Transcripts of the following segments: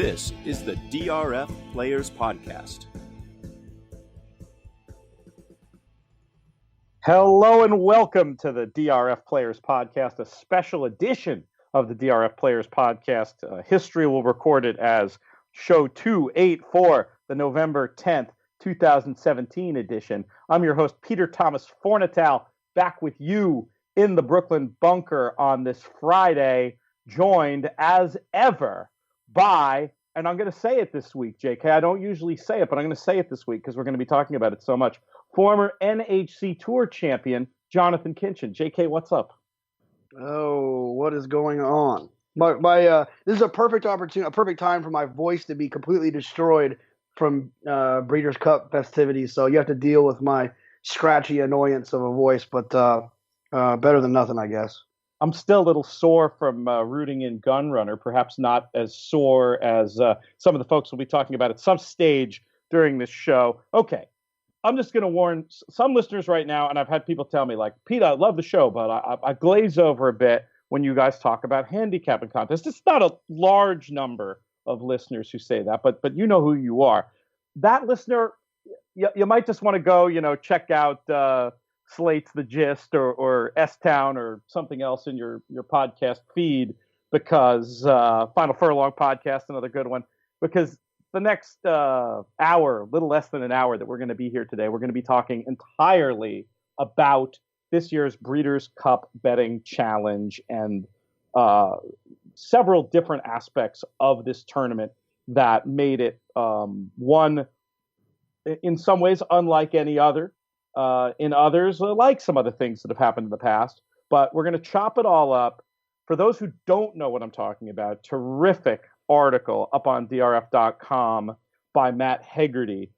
This is the DRF Players Podcast. Hello and welcome to the DRF Players Podcast, a special edition of the DRF Players Podcast. History will record it as Show 284, the November 10th, 2017 edition. I'm your host, Peter Thomas Fornatal, back with you in the Brooklyn bunker on this Friday, joined as ever by, and I'm going to say it this week, JK. I don't usually say it, but I'm going to say it this week because we're going to be talking about it so much. Former NHC Tour champion, Jonathan Kinchin. JK, what's up? Oh, what is going on? This is a perfect opportunity, a perfect time for my voice to be completely destroyed from Breeders' Cup festivities. So you have to deal with my scratchy annoyance of a voice, but better than nothing, I guess. I'm still a little sore from rooting in Gunrunner, perhaps not as sore as some of the folks we'll be talking about at some stage during this show. Okay, I'm just going to warn some listeners right now, and I've had people tell me, like, Pete, I love the show, but I glaze over a bit when you guys talk about handicapping contests. It's not a large number of listeners who say that, but you know who you are. That listener, you might just want to go, check out Slate's The Gist or S-Town or something else in your podcast feed, because Final Furlong podcast, another good one, because the next hour, little less than an hour that we're going to be here today, we're going to be talking entirely about this year's Breeders' Cup betting challenge and several different aspects of this tournament that made it one, in some ways, unlike any other. In others, like some other things that have happened in the past. But we're going to chop it all up. For those who don't know what I'm talking about, terrific article up on DRF.com by Matt Hegarty.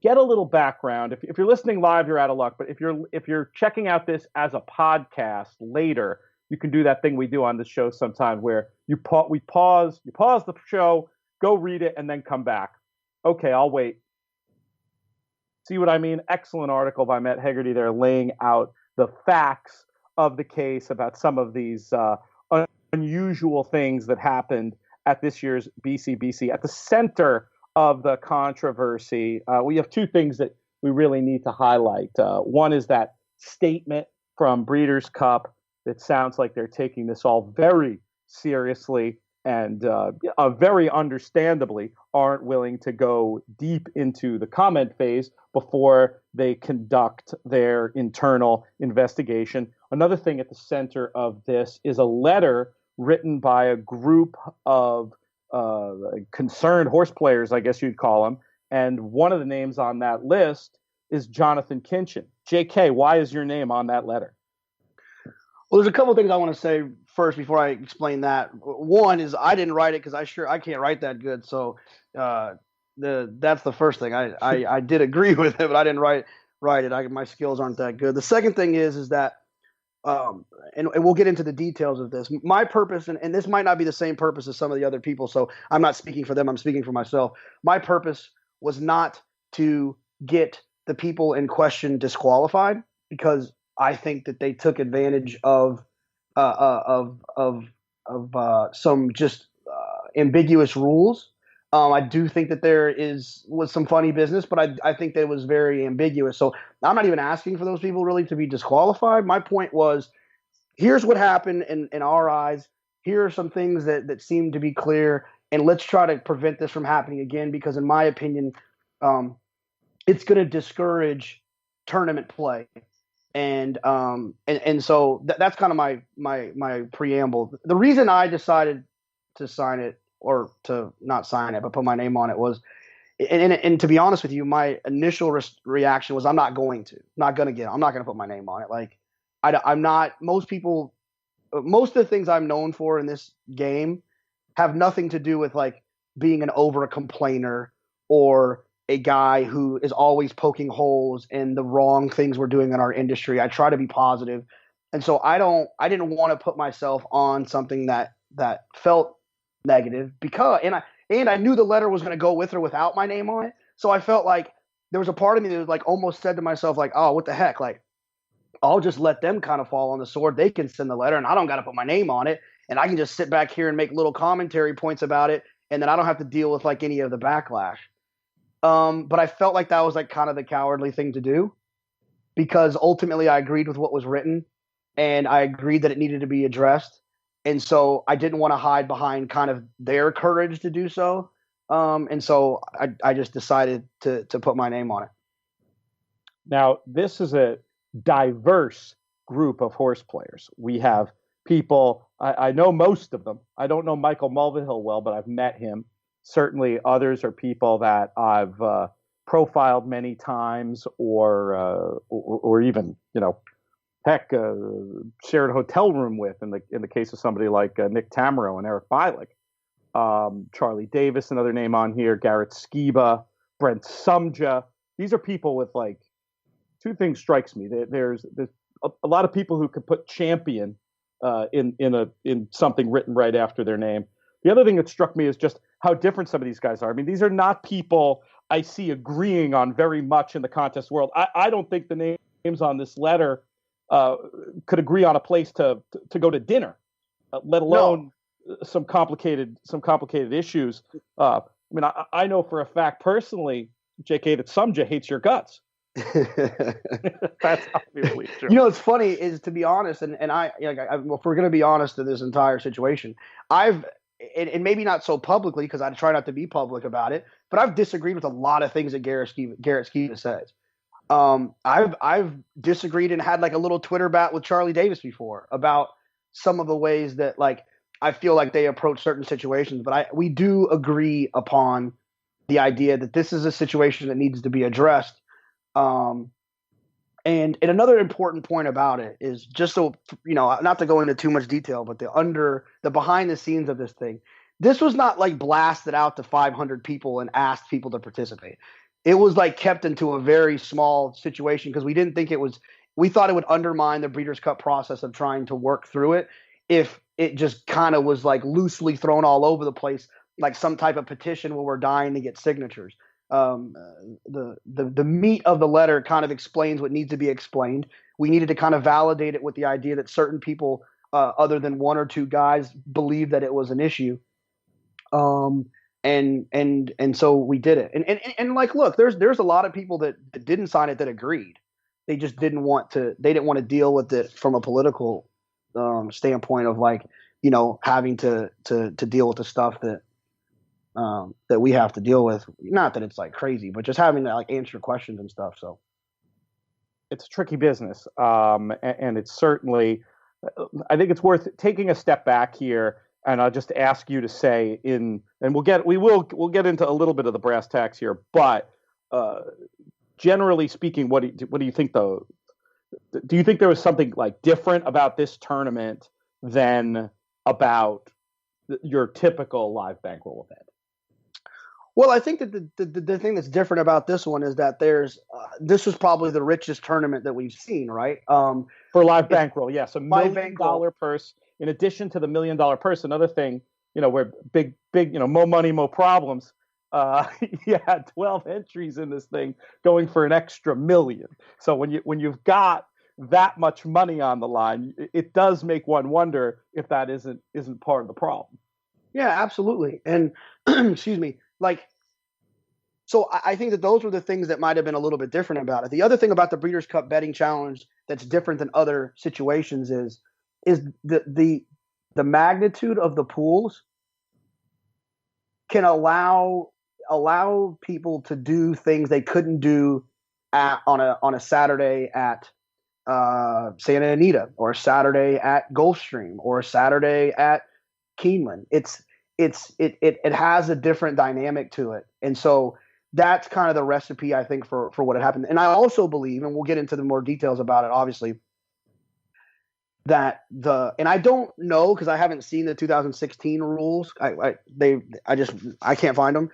Get a little background. If you're listening live, you're out of luck. But if you're checking out this as a podcast later, you can do that thing we do on this show sometime where we pause the show, go read it, and then come back. Okay, I'll wait. See what I mean? Excellent article by Matt Hegarty there, laying out the facts of the case about some of these unusual things that happened at this year's BCBC. At the center of the controversy, we have two things that we really need to highlight. One is that statement from Breeders' Cup that sounds like they're taking this all very seriously and very understandably aren't willing to go deep into the comment phase before they conduct their internal investigation. Another thing at the center of this is a letter written by a group of concerned horse players, I guess you'd call them, and one of the names on that list is Jonathan Kinchin. JK, why is your name on that letter? Well, there's a couple of things I want to say first before I explain that. One is I didn't write it because I can't write that good. So that's the first thing. I did agree with it, but I didn't write it. My skills aren't that good. The second thing is that, and we'll get into the details of this. My purpose, and this might not be the same purpose as some of the other people, so I'm not speaking for them. I'm speaking for myself. My purpose was not to get the people in question disqualified, because I think that they took advantage of some just ambiguous rules. I do think that there was some funny business, but I think that it was very ambiguous. So I'm not even asking for those people really to be disqualified. My point was, here's what happened in our eyes. Here are some things that seem to be clear, and let's try to prevent this from happening again, because in my opinion, it's going to discourage tournament play. And so that's kind of my preamble. The reason I decided to sign it, or to not sign it, but put my name on it, was, and to be honest with you, my initial reaction was, I'm not going to put my name on it. Like, I'm not. Most of the things I'm known for in this game have nothing to do with like being an over complainer or a guy who is always poking holes in the wrong things we're doing in our industry. I try to be positive. And so I didn't want to put myself on something that felt negative, because, and I knew the letter was going to go with or without my name on it. So I felt like there was a part of me that was like, almost said to myself, like, oh, what the heck? Like, I'll just let them kind of fall on the sword. They can send the letter and I don't got to put my name on it. And I can just sit back here and make little commentary points about it and then I don't have to deal with like any of the backlash. But I felt like that was like kind of the cowardly thing to do because ultimately I agreed with what was written and I agreed that it needed to be addressed. And so I didn't want to hide behind kind of their courage to do so. And so I just decided to put my name on it. Now, this is a diverse group of horse players. We have people, I know most of them. I don't know Michael Mulvihill well, but I've met him. Certainly others are people that I've profiled many times or even, heck, shared a hotel room with in the case of somebody like Nick Tamero and Eric Bialik. Charlie Davis, another name on here, Garrett Skiba, Brent Sumja. These are people with like two things strikes me. There's a lot of people who could put champion in something written right after their name. The other thing that struck me is just how different some of these guys are. I mean, these are not people I see agreeing on very much in the contest world. I don't think the names on this letter could agree on a place to go to dinner, let alone some complicated issues. I mean, I know for a fact personally, JK, that Sumja hates your guts. That's obviously true. It's funny is, to be honest, and if we're going to be honest in this entire situation, and maybe not so publicly because I try not to be public about it, but I've disagreed with a lot of things that Garrett Skiba says. I've disagreed and had like a little Twitter bat with Charlie Davis before about some of the ways that like I feel like they approach certain situations, but we do agree upon the idea that this is a situation that needs to be addressed. And another important point about it is just so, not to go into too much detail, but the behind the scenes of this thing, this was not like blasted out to 500 people and asked people to participate. It was like kept into a very small situation because we didn't think we thought it would undermine the Breeders' Cup process of trying to work through it if it just kind of was like loosely thrown all over the place, like some type of petition where we're dying to get signatures. The meat of the letter kind of explains what needs to be explained. We needed to kind of validate it with the idea that certain people, other than one or two guys, believed that it was an issue. And so we did it. And like, look, there's a lot of people that didn't sign it that agreed. They just didn't want to deal with it from a political standpoint of like, having to deal with the stuff that we have to deal with. Not that it's like crazy, but just having to like answer questions and stuff. So it's a tricky business. And it's certainly, I think it's worth taking a step back here. And I'll just ask you to say and we'll get into a little bit of the brass tacks here, but generally speaking, what do you think though? Do you think there was something like different about this tournament than about your typical live bankroll event? Well, I think that the thing that's different about this one is that this was probably the richest tournament that we've seen, right? For live bankroll, yes, $1 million purse. In addition to the $1 million purse, another thing, where big, more money, more problems. You had 12 entries in this thing going for an extra $1 million. So when you've got that much money on the line, it does make one wonder if that isn't part of the problem. Yeah, absolutely. And excuse me, so I think that those were the things that might have been a little bit different about it. The other thing about the Breeders' Cup betting challenge that's different than other situations is the magnitude of the pools can allow people to do things they couldn't do on a Saturday at Santa Anita or a Saturday at Gulfstream or a Saturday at Keeneland. It has a different dynamic to it, and so that's kind of the recipe, I think, for what had happened. And I also believe, and we'll get into the more details about it, obviously, that and I don't know because I haven't seen the 2016 rules. I can't find them,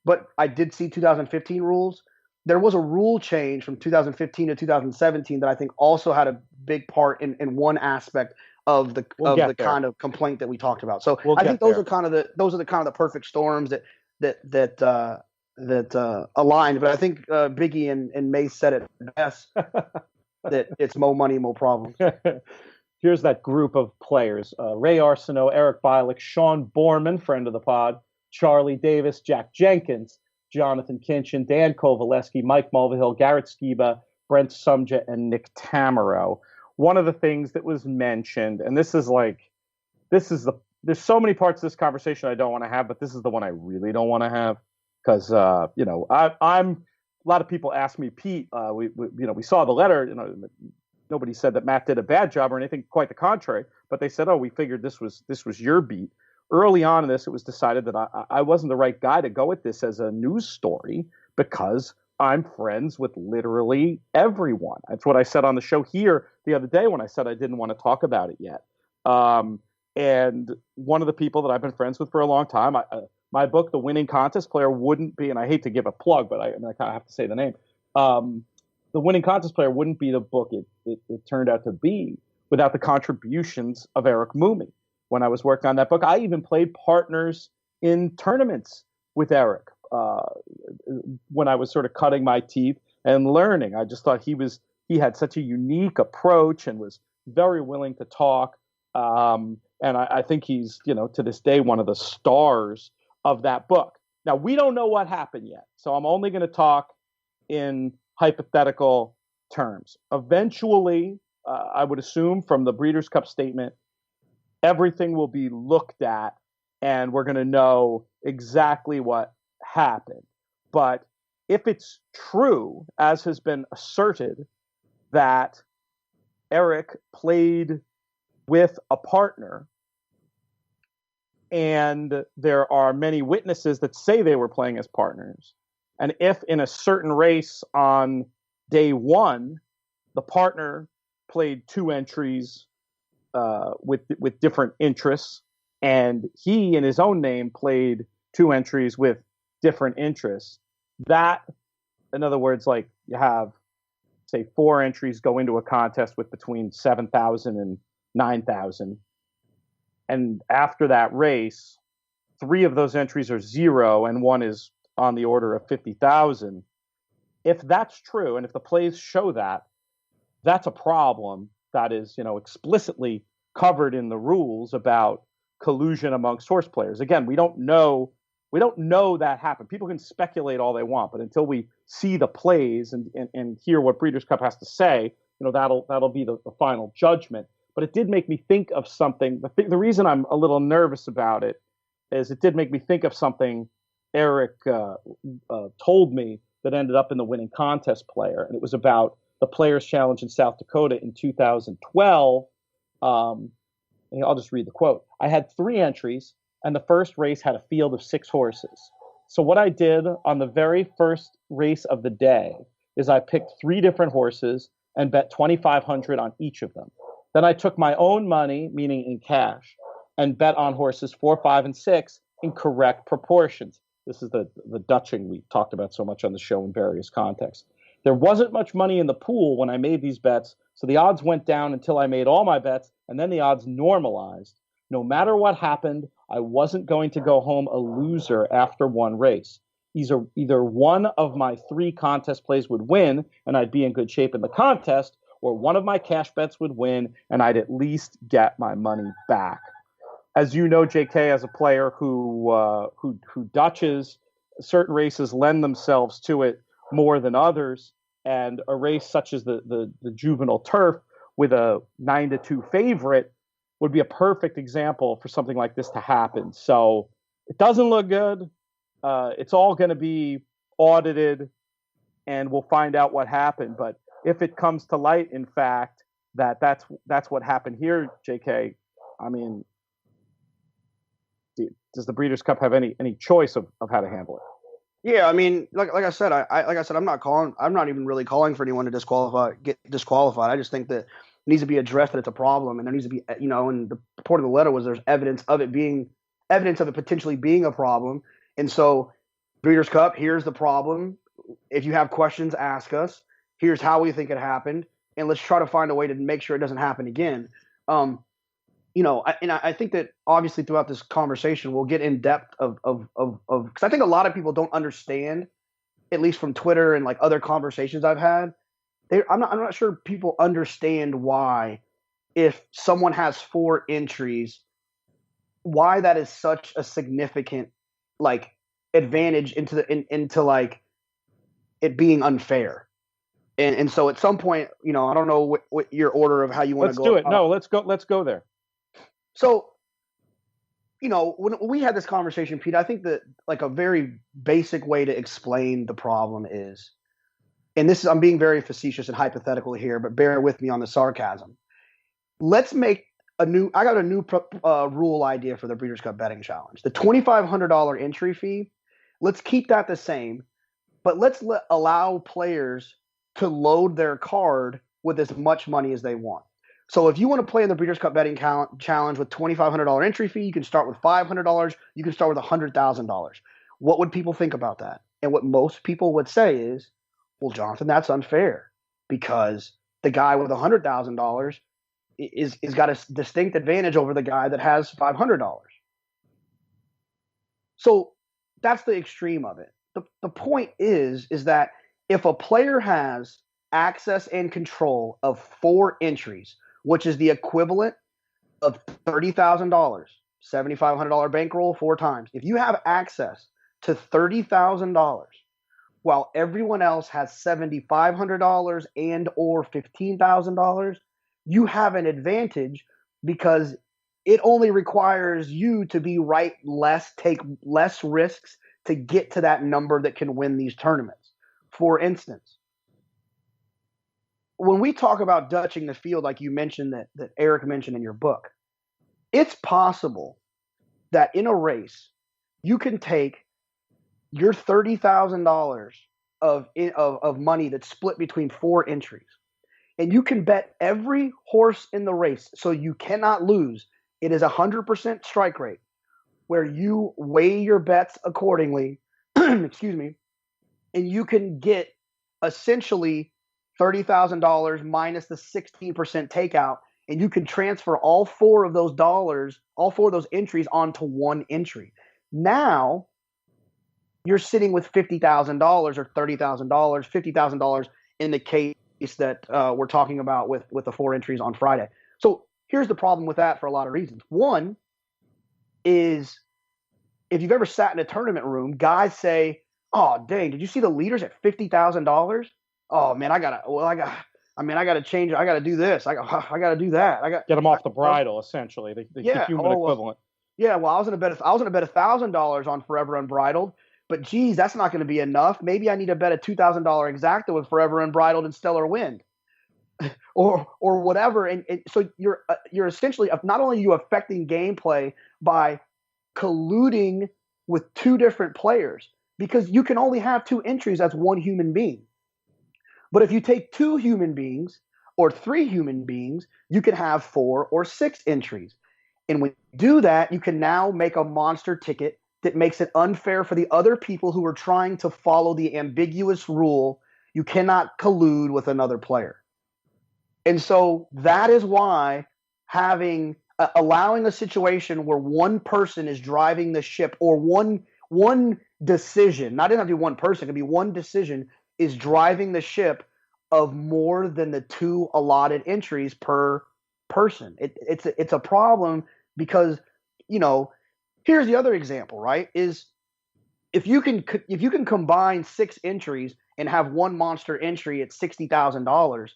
but I did see 2015 rules. There was a rule change from 2015 to 2017 that I think also had a big part in one aspect of the kind of complaint that we talked about. So I think those are kind of the perfect storms that aligned. But I think Biggie and Mace said it best that it's more money, more problems. Here's that group of players: Ray Arsenault, Eric Bialik, Sean Borman, friend of the pod, Charlie Davis, Jack Jenkins, Jonathan Kinchin, Dan Kovaleski, Mike Mulvihill, Garrett Skiba, Brent Sumja, and Nick Tamaro. One of the things that was mentioned, and this is there's so many parts of this conversation I don't want to have, but this is the one I really don't want to have because I'm a lot of people ask me, Pete, we saw the letter, nobody said that Matt did a bad job or anything, quite the contrary, but they said, oh, we figured this was your beat. Early on in this, it was decided that I wasn't the right guy to go with this as a news story because I'm friends with literally everyone. That's what I said on the show here the other day when I said I didn't want to talk about it yet. And one of the people that I've been friends with for a long time, my book, The Winning Contest Player, wouldn't be, and I hate to give a plug, but I kind of have to say the name. The Winning Contest Player wouldn't be the book it turned out to be without the contributions of Eric Moomey. When I was working on that book, I even played partners in tournaments with Eric when I was sort of cutting my teeth and learning. I just thought he had such a unique approach and was very willing to talk. And I think he's, to this day, one of the stars of that book. Now, we don't know what happened yet, so I'm only going to talk in hypothetical terms. Eventually, I would assume from the Breeders' Cup statement, everything will be looked at and we're going to know exactly what happened. But if it's true, as has been asserted, that Eric played with a partner, and there are many witnesses that say they were playing as partners, and if in a certain race on day one, the partner played two entries with different interests, and he in his own name played two entries with different interests, that, in other words, like you have, say, four entries go into a contest with between 7,000 and 9,000. And after that race, three of those entries are zero and one is on the order of 50,000. If that's true, and if the plays show that, that's a problem that is, explicitly covered in the rules about collusion amongst horse players. Again, we don't know that happened. People can speculate all they want, but until we see the plays and hear what Breeders' Cup has to say, that'll be the final judgment. But it did make me think of something. The reason I'm a little nervous about it is it did make me think of something Eric told me that ended up in the Winning Contest Player, and it was about the Players' Challenge in South Dakota in 2012. And I'll just read the quote. I had three entries, and the first race had a field of 6 horses. So what I did on the very first race of the day is I picked 3 different horses and bet $2,500 on each of them. Then I took my own money, meaning in cash, and bet on horses 4, 5, and 6 in correct proportions. This is the Dutching we talked about so much on the show in various contexts. There wasn't much money in the pool when I made these bets, so the odds went down until I made all my bets, and then the odds normalized. No matter what happened, I wasn't going to go home a loser after one race. Either one of my 3 contest plays would win, and I'd be in good shape in the contest, or one of my cash bets would win, and I'd at least get my money back. As you know, JK, as a player who Dutches, certain races lend themselves to it more than others, and a race such as the Juvenile Turf with a 9-2 favorite would be a perfect example for something like this to happen. So it doesn't look good. It's all going to be audited, and we'll find out what happened. But if it comes to light, in fact, that's what happened here, JK, I mean, does the Breeders' Cup have any choice of how to handle it? Yeah, I mean, like I said, I'm not even really calling for anyone to get disqualified. I just think that it needs to be addressed that it's a problem, and there needs to be, and the report of the letter was there's evidence of it potentially being a problem. And so, Breeders' Cup, here's the problem. If you have questions, ask us. Here's how we think it happened, and let's try to find a way to make sure it doesn't happen again. I think that obviously throughout this conversation we'll get in depth of because I think a lot of people don't understand, at least from Twitter and like other conversations I've had. I'm not sure people understand why, if someone has 4 entries, why that is such a significant like advantage into like it being unfair. And so at some point, I don't know what your order of how you want to Let's go. do it. No, let's go there. So, when we had this conversation, Pete, I think that like a very basic way to explain the problem is, and I'm being very facetious and hypothetical here, but bear with me on the sarcasm. Let's make I got a new rule idea for the Breeders' Cup Betting Challenge. The $2,500 entry fee, let's keep that the same, but let's allow players to load their card with as much money as they want. So if you want to play in the Breeders' Cup Betting Challenge with $2,500 entry fee, you can start with $500. You can start with $100,000. What would people think about that? And what most people would say is, well, Jonathan, that's unfair because the guy with $100,000 is got a distinct advantage over the guy that has $500. So that's the extreme of it. The point is that if a player has access and control of 4 entries, which is the equivalent of $30,000, $7,500 bankroll 4 times. If you have access to $30,000 while everyone else has $7,500 and or $15,000, you have an advantage because it only requires you to be right less, take less risks to get to that number that can win these tournaments. For instance, when we talk about Dutching the field, like you mentioned that Eric mentioned in your book, it's possible that in a race, you can take your $30,000 of money that's split between 4 entries, and you can bet every horse in the race, so you cannot lose. It is 100% strike rate, where you weigh your bets accordingly, excuse me, and you can get essentially $30,000 minus the 16% takeout, and you can transfer all 4 of those entries onto one entry. Now you're sitting with $50,000 or $30,000, $50,000 in the case that we're talking about with the 4 entries on Friday. So here's the problem with that for a lot of reasons. One is, if you've ever sat in a tournament room, guys say, "Oh, dang, did you see the leaders at $50,000? Oh man, I gotta change. I gotta do this. I gotta do that. Get them off the bridle, essentially. The human equivalent. Yeah, well, I was gonna bet $1,000 on Forever Unbridled, but geez, that's not going to be enough. Maybe I need to bet a $2,000 exacta with Forever Unbridled and Stellar Wind, or whatever." And so you're essentially, not only are you affecting gameplay by colluding with 2 different players, because you can only have 2 entries as one human being. But if you take 2 human beings or 3 human beings, you can have 4 or 6 entries. And when you do that, you can now make a monster ticket that makes it unfair for the other people who are trying to follow the ambiguous rule. You cannot collude with another player. And so that is why allowing a situation where one person is driving the ship, or one decision, not even have to be one person, it can be one decision, is driving the ship of more than the 2 allotted entries per person. It's a problem because, here's the other example, right? Is if you can combine 6 entries and have one monster entry at $60,000,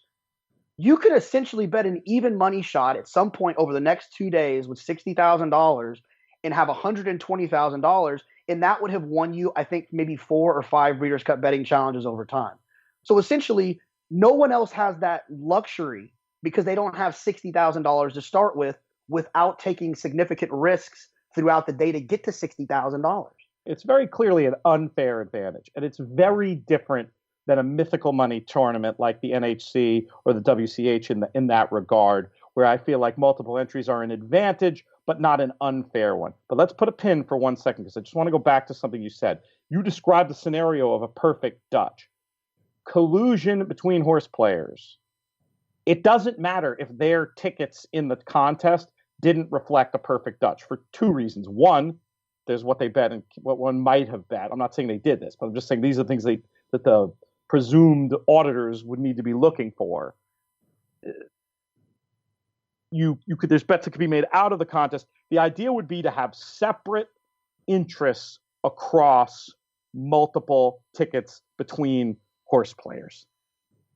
you could essentially bet an even money shot at some point over the next 2 days with $60,000 and have $120,000, and that would have won you, I think, maybe 4 or 5 Breeders' Cup betting challenges over time. So essentially, no one else has that luxury because they don't have $60,000 to start with without taking significant risks throughout the day to get to $60,000. It's very clearly an unfair advantage, and it's very different than a mythical money tournament like the NHC or the WCH in that regard, where I feel like multiple entries are an advantage, but not an unfair one. But let's put a pin for 1 second, because I just want to go back to something you said. You described the scenario of a perfect Dutch. Collusion between horse players. It doesn't matter if their tickets in the contest didn't reflect a perfect Dutch for 2 reasons. One, there's what they bet and what one might have bet. I'm not saying they did this, but I'm just saying these are things that the presumed auditors would need to be looking for. There's bets that could be made out of the contest. The idea would be to have separate interests across multiple tickets between horse players.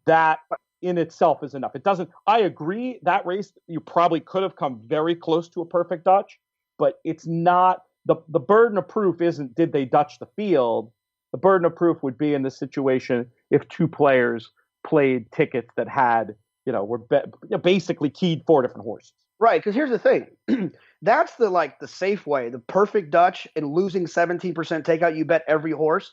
That in itself is enough. It doesn't. I agree that race you probably could have come very close to a perfect Dutch, but it's not the burden of proof isn't did they Dutch the field. The burden of proof would be in this situation if two players played tickets that had were basically keyed four different horses. Right, because here's the thing. That's the safe way, the perfect Dutch and losing 17% takeout. You bet every horse.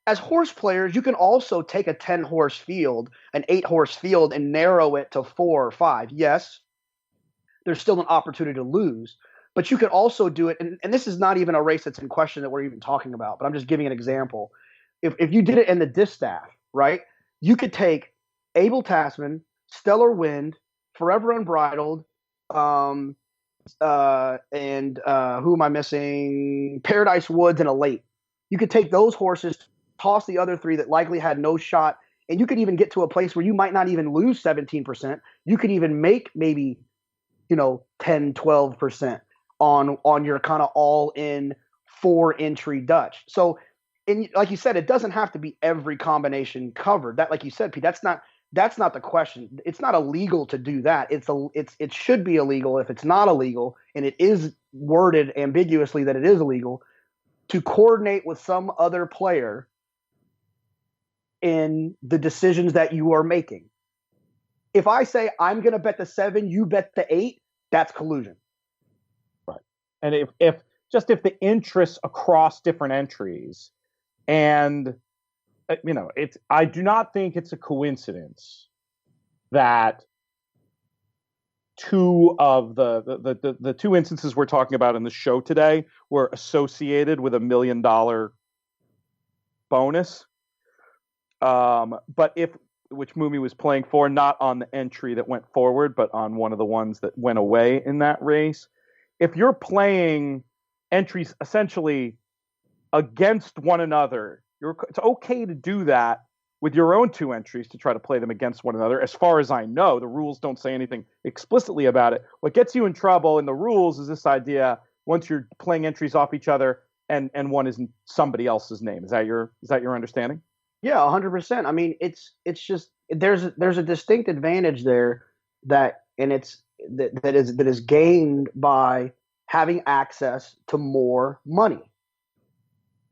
As horse players, you can also take a 10-horse field, an 8-horse field, and narrow it to 4 or 5. Yes, there's still an opportunity to lose, but you could also do it. And this is not even a race that's in question that we're even talking about, but I'm just giving an example. If you did it in the distaff, right, you could take Abel Tasman, Stellar Wind, Forever Unbridled, and who am I missing? Paradise Woods and Elate. You could take those horses, toss the other 3 that likely had no shot, and you could even get to a place where you might not even lose 17%. You could even make maybe 10, 12% on your kind of all-in 4-entry Dutch. So, and like you said, it doesn't have to be every combination covered. That, like you said, Pete, that's not the question. It's not illegal to do that. It should be illegal if it's not illegal, and it is worded ambiguously that it is illegal, to coordinate with some other player in the decisions that you are making. If I say I'm going to bet the 7, you bet the 8, that's collusion. Right. And if the interests across different entries, and I do not think it's a coincidence that two of the two instances we're talking about in the show today were associated with $1 million bonus. But which Mumi was playing for, not on the entry that went forward, but on one of the ones that went away in that race. If you're playing entries essentially against one another, it's okay to do that with your own 2 entries to try to play them against one another. As far as I know, the rules don't say anything explicitly about it. What gets you in trouble in the rules is this idea once you're playing entries off each other and one is in somebody else's name. Is that your understanding? Yeah, 100%. I mean, it's just there's a distinct advantage there that is gained by having access to more money.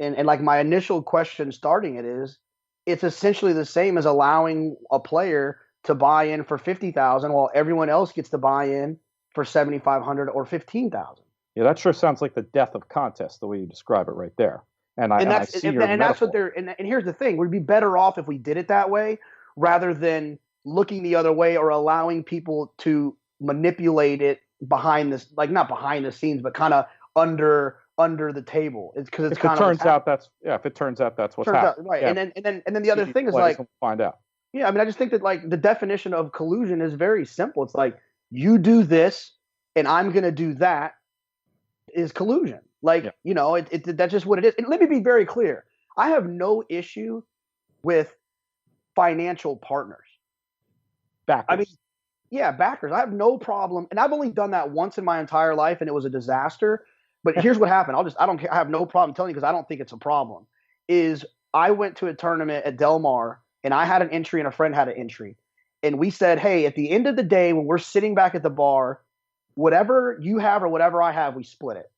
And like my initial question starting it is, it's essentially the same as allowing a player to buy in for $50,000 while everyone else gets to buy in for $7,500 or $15,000. Yeah, that sure sounds like the death of contest, the way you describe it right there. And that's what they're. And here's the thing: we'd be better off if we did it that way, rather than looking the other way or allowing people to manipulate it behind this, like not behind the scenes, but kind of under the table. It's because it's kind of. If it turns out that's what's happening, right? Yeah. And then the other thing is like find out. Yeah, I mean, I just think that like the definition of collusion is very simple. It's like you do this, and I'm going to do that. Is collusion. Like, that's just what it is. And let me be very clear. I have no issue with financial partners. Backers. I mean, yeah, backers. I have no problem. And I've only done that once in my entire life, and it was a disaster. But here's what happened. I don't care. I have no problem telling you because I don't think it's a problem. Is I went to a tournament at Del Mar, and I had an entry and a friend had an entry. And we said, hey, at the end of the day, when we're sitting back at the bar, whatever you have or whatever I have, we split it.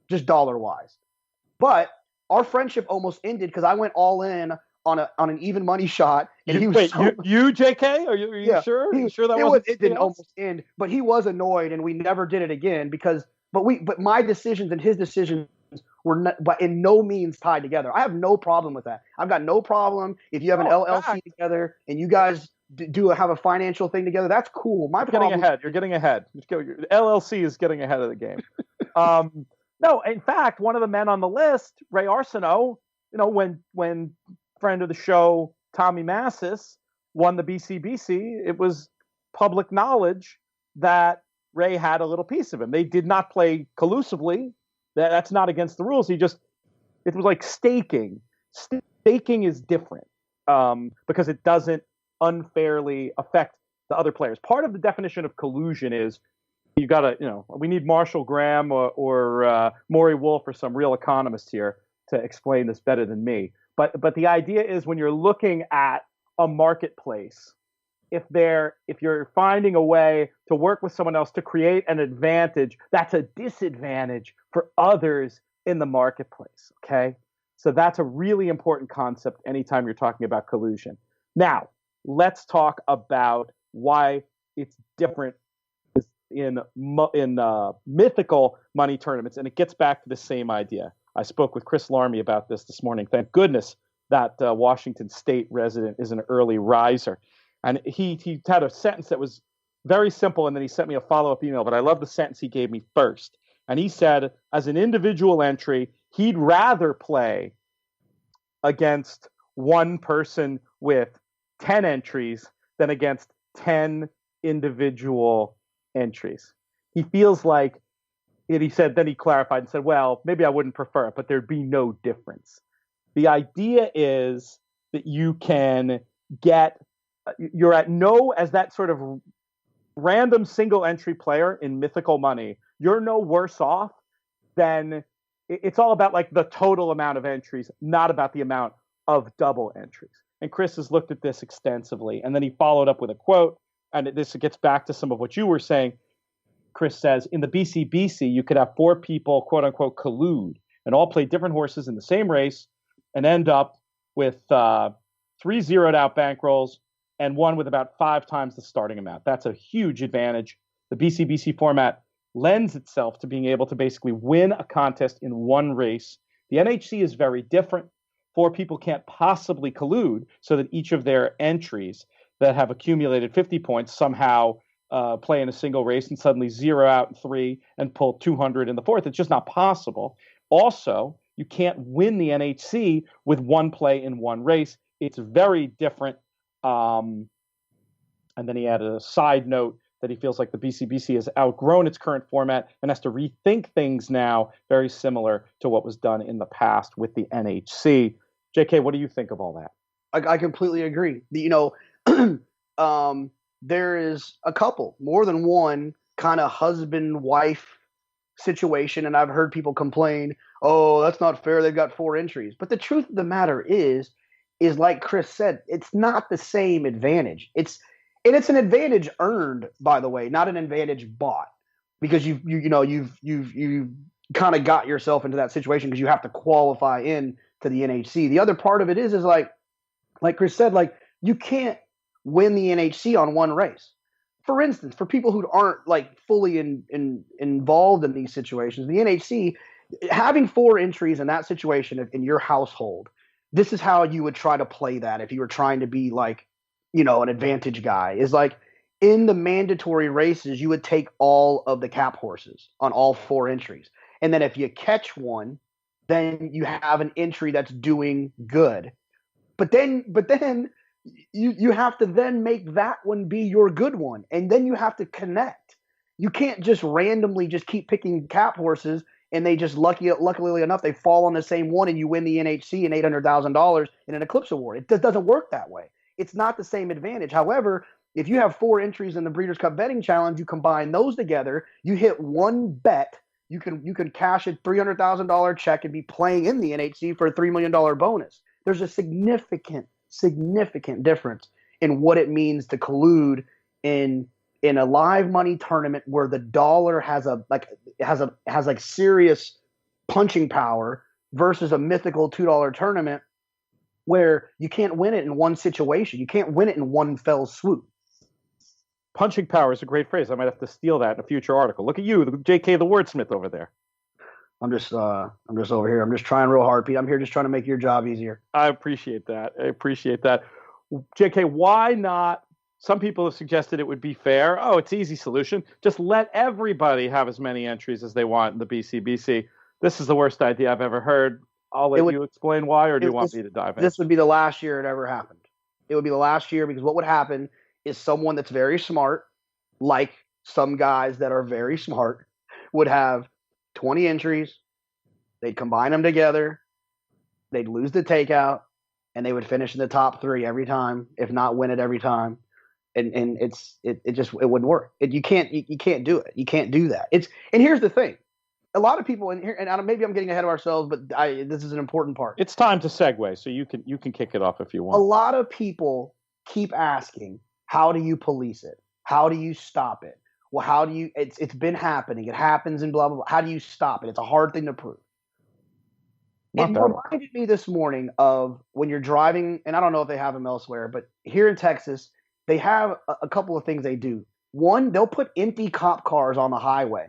Just dollar-wise. But our friendship almost ended because I went all in on an even money shot. And you JK? Are you sure? Are you sure that it didn't almost end, but he was annoyed, and we never did it again but my decisions and his decisions were not, but in no means tied together. I have no problem with that. I've got no problem if you have an LLC together and you guys have a financial thing together. That's cool. You're getting ahead. Your LLC is getting ahead of the game. No, in fact, one of the men on the list, Ray Arsenault, when friend of the show Tommy Massis won the BCBC, it was public knowledge that Ray had a little piece of him. They did not play collusively. That's not against the rules. It was like staking. Staking is different because it doesn't unfairly affect the other players. Part of the definition of collusion is you got to, we need Marshall Graham or Maury Wolf or some real economist here. to explain this better than me. But the idea is when you're looking at a marketplace, if you're finding a way to work with someone else to create an advantage, that's a disadvantage for others in the marketplace. Okay. So that's a really important concept anytime you're talking about collusion. Now, let's talk about why it's different in mythical money tournaments, and it gets back to the same idea. I spoke with Chris Larmy about this morning. Thank goodness that Washington State resident is an early riser, and he had a sentence that was very simple, and then he sent me a follow-up email. But I love the sentence he gave me first, and he said, as an individual entry, he'd rather play against one person with 10 entries than against 10 individual entries. He feels like it, he said, then he clarified and said, well, maybe I wouldn't prefer it, but there'd be no difference. The idea is that you can you're at no, as that sort of random single entry player in mythical money, you're no worse off than, it's all about like the total amount of entries, not about the amount of double entries. And Chris has looked at this extensively. And then he followed up with a quote. And this gets back to some of what you were saying. Chris says, in the BCBC, you could have 4 people, quote unquote, collude and all play different horses in the same race and end up with 3 zeroed out bankrolls and one with about 5 times the starting amount. That's a huge advantage. The BCBC format lends itself to being able to basically win a contest in one race. The NHC is very different. 4 people can't possibly collude so that each of their entries that have accumulated 50 points somehow play in a single race and suddenly zero out in 3 and pull 200 in the 4th. It's just not possible. Also, you can't win the NHC with one play in one race. It's very different. And then he added a side note that he feels like the BCBC has outgrown its current format and has to rethink things now, very similar to what was done in the past with the NHC. JK, what do you think of all that? I completely agree. There is a couple, more than one kind of husband-wife situation, and I've heard people complain, oh, that's not fair, they've got 4 entries. But the truth of the matter is like Chris said, it's not the same advantage. It's an advantage earned, by the way, not an advantage bought, because you've kind of got yourself into that situation because you have to qualify in to the NHC. The other part of it is like Chris said, like you can't win the NHC on one race. For instance, for people who aren't like fully involved in these situations, the NHC, having 4 entries in that situation in your household, this is how you would try to play that if you were trying to be like, an advantage guy, is like in the mandatory races, you would take all of the cap horses on all 4 entries. And then if you catch one, then you have an entry that's doing good. But then you have to then make that one be your good one. And then you have to connect. You can't just randomly just keep picking cap horses and they just luckily enough, they fall on the same one and you win the NHC and $800,000 in an Eclipse Award. It just doesn't work that way. It's not the same advantage. However, if you have 4 entries in the Breeders' Cup Betting Challenge, you combine those together, you hit one bet, you can cash a $300,000 check and be playing in the NHC for a $3 million bonus. There's a significant difference in what it means to collude in a live money tournament where the dollar has serious punching power versus a mythical $2 tournament where you can't win it in one situation. You can't win it in one fell swoop. Punching power is a great phrase. I might have to steal that in a future article. Look at you, JK the wordsmith over there. I'm just over here. I'm just trying real hard, Pete. I'm here just trying to make your job easier. I appreciate that. JK, why not? Some people have suggested it would be fair. Oh, it's easy solution. Just let everybody have as many entries as they want in the BCBC. This is the worst idea I've ever heard. I'll let you explain why, or do you want me to dive in? This would be the last year it ever happened. It would be the last year because what would happen is someone that's very smart, like some guys that are very smart, would have 20 entries. They'd combine them together. They'd lose the takeout, and they would finish in the top 3 every time, if not win it every time. And it wouldn't work. You can't do it. You can't do that. And here's the thing. a lot of people in here, and maybe I'm getting ahead of ourselves, but this is an important part. It's time to segue, so you can kick it off if you want. A lot of people keep asking, how do you police it? How do you stop it? Well, how do you? It's been happening. It happens and blah blah blah. How do you stop it? It's a hard thing to prove. It reminded me this morning of when you're driving, and I don't know if they have them elsewhere, but here in Texas, they have a couple of things they do. One, they'll put empty cop cars on the highway,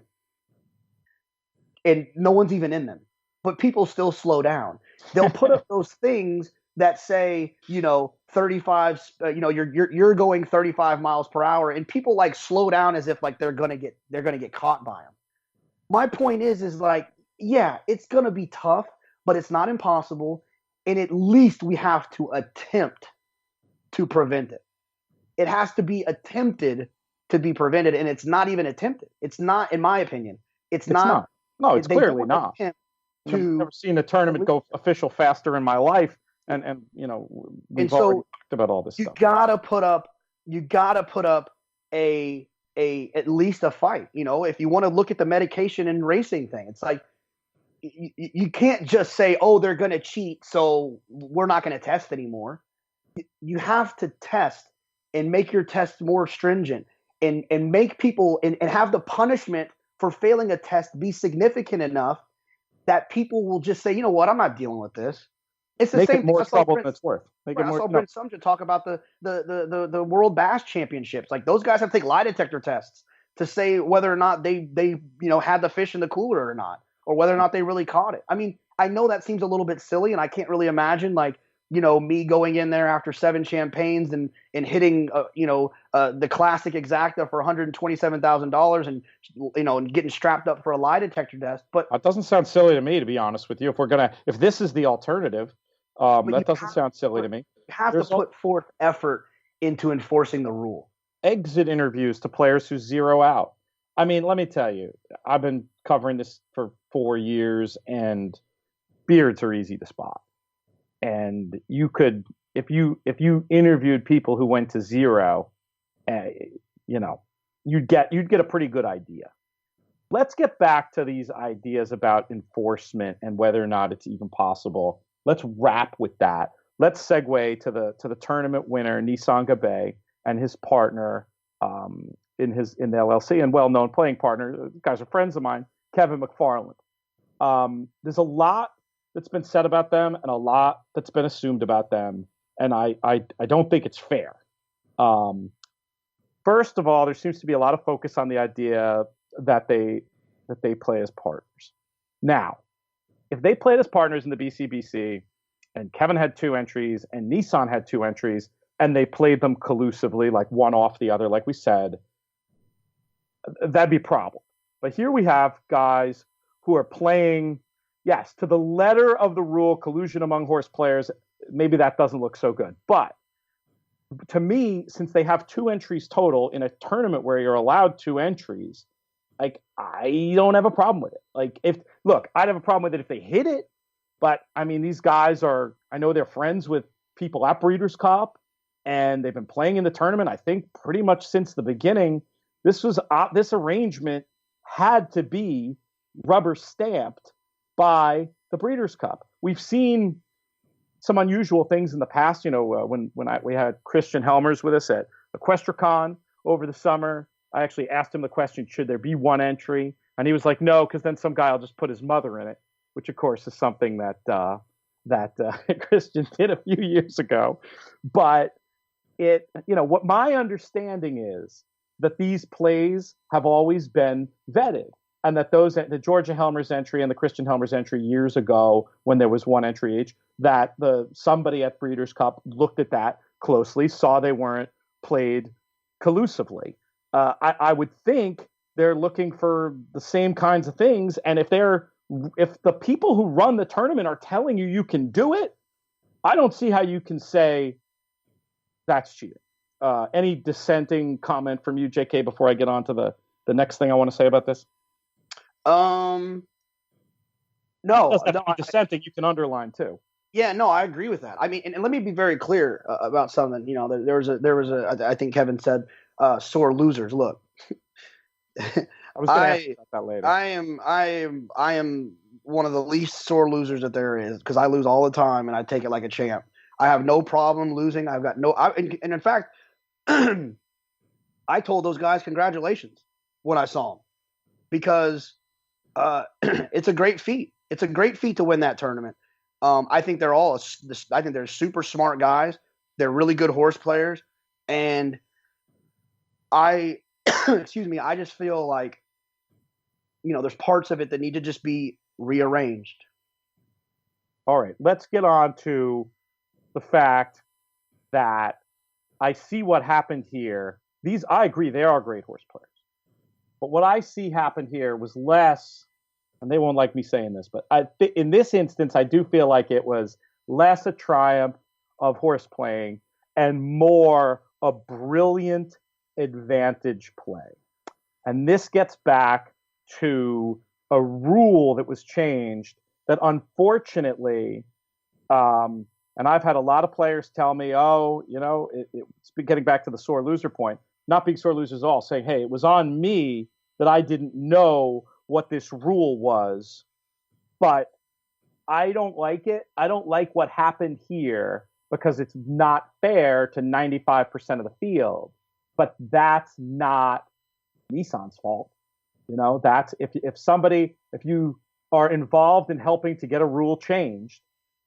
and no one's even in them, but people still slow down. They'll put up those things that say, 35, you're going 35 miles per hour, and people like slow down as if like they're gonna get caught by them. My point is like, yeah, it's gonna be tough, but it's not impossible, and at least we have to attempt to prevent it. It has to be attempted to be prevented, and it's not even attempted. It's not, in my opinion. It's not. No, it's clearly not. I've never seen a tournament go official faster in my life, and we've already talked about all this stuff. You gotta put up a at least a fight. If you want to look at the medication and racing thing, it's like you can't just say, oh, they're going to cheat, so we're not going to test anymore. You have to test and make your tests more stringent and make people and have the punishment for failing a test be significant enough that people will just say, you know what, I'm not dealing with this. It's the same thing. More trouble than it's worth. I saw Brent Sumter talk about the World Bass Championships. Like, those guys have to take lie detector tests to say whether or not they had the fish in the cooler or not, or whether or not they really caught it. I mean, I know that seems a little bit silly, and I can't really imagine me going in there after 7 champagnes and hitting the classic Exacta for $127,000 and getting strapped up for a lie detector test. But that doesn't sound silly to me, to be honest with you. If this is the alternative, that doesn't sound silly to me. You have to put forth effort into enforcing the rule. Exit interviews to players who zero out. I mean, let me tell you, I've been covering this for 4 years, and beards are easy to spot. And you could, if you interviewed people who went to zero, you'd get a pretty good idea. Let's get back to these ideas about enforcement and whether or not it's even possible. Let's wrap with that. Let's segue to the tournament winner, Nissan Gabe, and his partner in the LLC, and well-known playing partner. These guys are friends of mine, Kevin McFarland. There's a lot that's been said about them and a lot that's been assumed about them, and I don't think it's fair. First of all, there seems to be a lot of focus on the idea that they play as partners. Now, if they played as partners in the BCBC, and Kevin had 2 entries and Nissan had 2 entries, and they played them collusively, like one off the other, like we said, that'd be a problem. But here we have guys who are playing, yes, to the letter of the rule, collusion among horse players. Maybe that doesn't look so good. But to me, since they have 2 entries total in a tournament where you're allowed 2 entries, like, I don't have a problem with it. Like, I'd have a problem with it if they hit it. But I mean, these guys I know they're friends with people at Breeders' Cup, and they've been playing in the tournament, I think, pretty much since the beginning. This arrangement had to be rubber stamped by the Breeders' Cup. We've seen some unusual things in the past. When we had Christian Helmers with us at EquestriCon over the summer, I actually asked him the question, should there be 1 entry? And he was like, no, because then some guy will just put his mother in it, which, of course, is something that Christian did a few years ago. But what my understanding is that these plays have always been vetted, and that the Georgia Helmers entry and the Christian Helmers entry years ago, when there was 1 entry each, that somebody at Breeders' Cup looked at that closely, saw they weren't played collusively. I would think they're looking for the same kinds of things, and if the people who run the tournament are telling you can do it, I don't see how you can say that's cheating. Any dissenting comment from you, JK, before I get on to the next thing I want to say about this? No. Dissenting, you can underline too. Yeah, no, I agree with that. I mean, and let me be very clear about something. There was a I think Kevin said, sore losers. Look, I was going to ask you about that later. I am one of the least sore losers that there is because I lose all the time and I take it like a champ. I have no problem losing. I've got no, and in fact, I told those guys congratulations when I saw them because it's a great feat. It's a great feat to win that tournament. I think I think they're super smart guys. They're really good horse players, and I, excuse me, I just feel like, there's parts of it that need to just be rearranged. All right, let's get on to the fact that I see what happened here. I agree, they are great horse players. But what I see happen here was less, and they won't like me saying this, but in this instance, I do feel like it was less a triumph of horse playing and more a brilliant advantage play. And this gets back to a rule that was changed that unfortunately, and I've had a lot of players tell me, it's getting back to the sore loser point, not being sore losers at all, saying, hey, it was on me that I didn't know what this rule was, but I don't like it. I don't like what happened here because it's not fair to 95% of the field, but that's not Nissan's fault. That's if you are involved in helping to get a rule changed,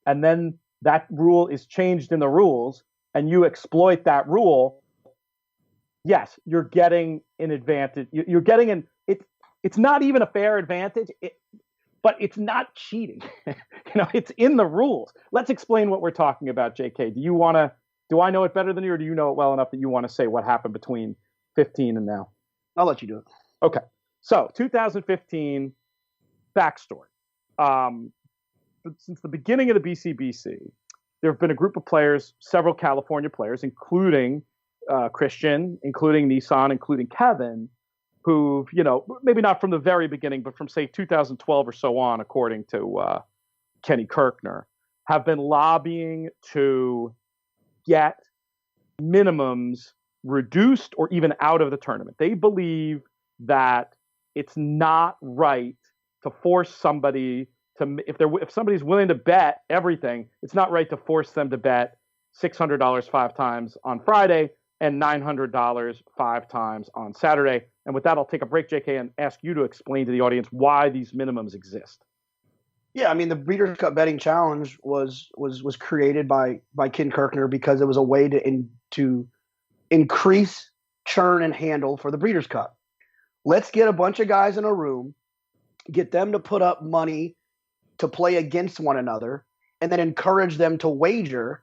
and then that rule is changed in the rules, and you exploit that rule, yes, you're getting an advantage. You're getting it's not even a fair advantage, but it's not cheating. It's in the rules. Let's explain what we're talking about, JK. Do I know it better than you, or do you know it well enough that you want to say what happened between 15 and now? I'll let you do it. Okay. So 2015 backstory. Since the beginning of the BCBC, there have been a group of players, several California players, including Christian, including Nissan, including Kevin, who've, maybe not from the very beginning, but from, say, 2012 or so on, according to Kenny Kirkner, have been lobbying to get minimums reduced or even out of the tournament. They believe that it's not right to force somebody to, if somebody's willing to bet everything, it's not right to force them to bet $600 5 times on Friday and $900 5 times on Saturday. And with that, I'll take a break, JK, and ask you to explain to the audience why these minimums exist. Yeah, I mean, the Breeders' Cup betting challenge was created by Ken Kirkner because it was a way to increase churn and handle for the Breeders' Cup. Let's get a bunch of guys in a room, get them to put up money to play against one another, and then encourage them to wager,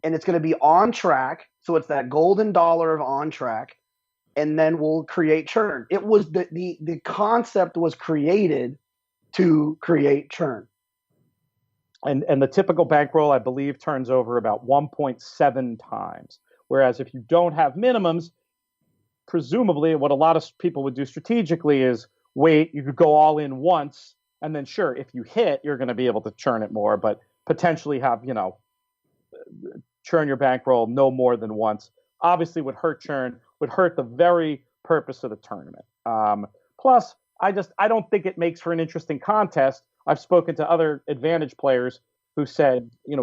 and it's going to be on track. So it's that golden dollar of on track, and then we'll create churn. It was the concept was created to create churn. And the typical bankroll, I believe, turns over about 1.7 times. Whereas if you don't have minimums, presumably what a lot of people would do strategically is wait, you could go all in once, and then sure, if you hit, you're going to be able to churn it more, but potentially have, churn your bankroll no more than once. Obviously would hurt churn, would hurt the very purpose of the tournament. Plus, I don't think it makes for an interesting contest. I've spoken to other advantage players who said, in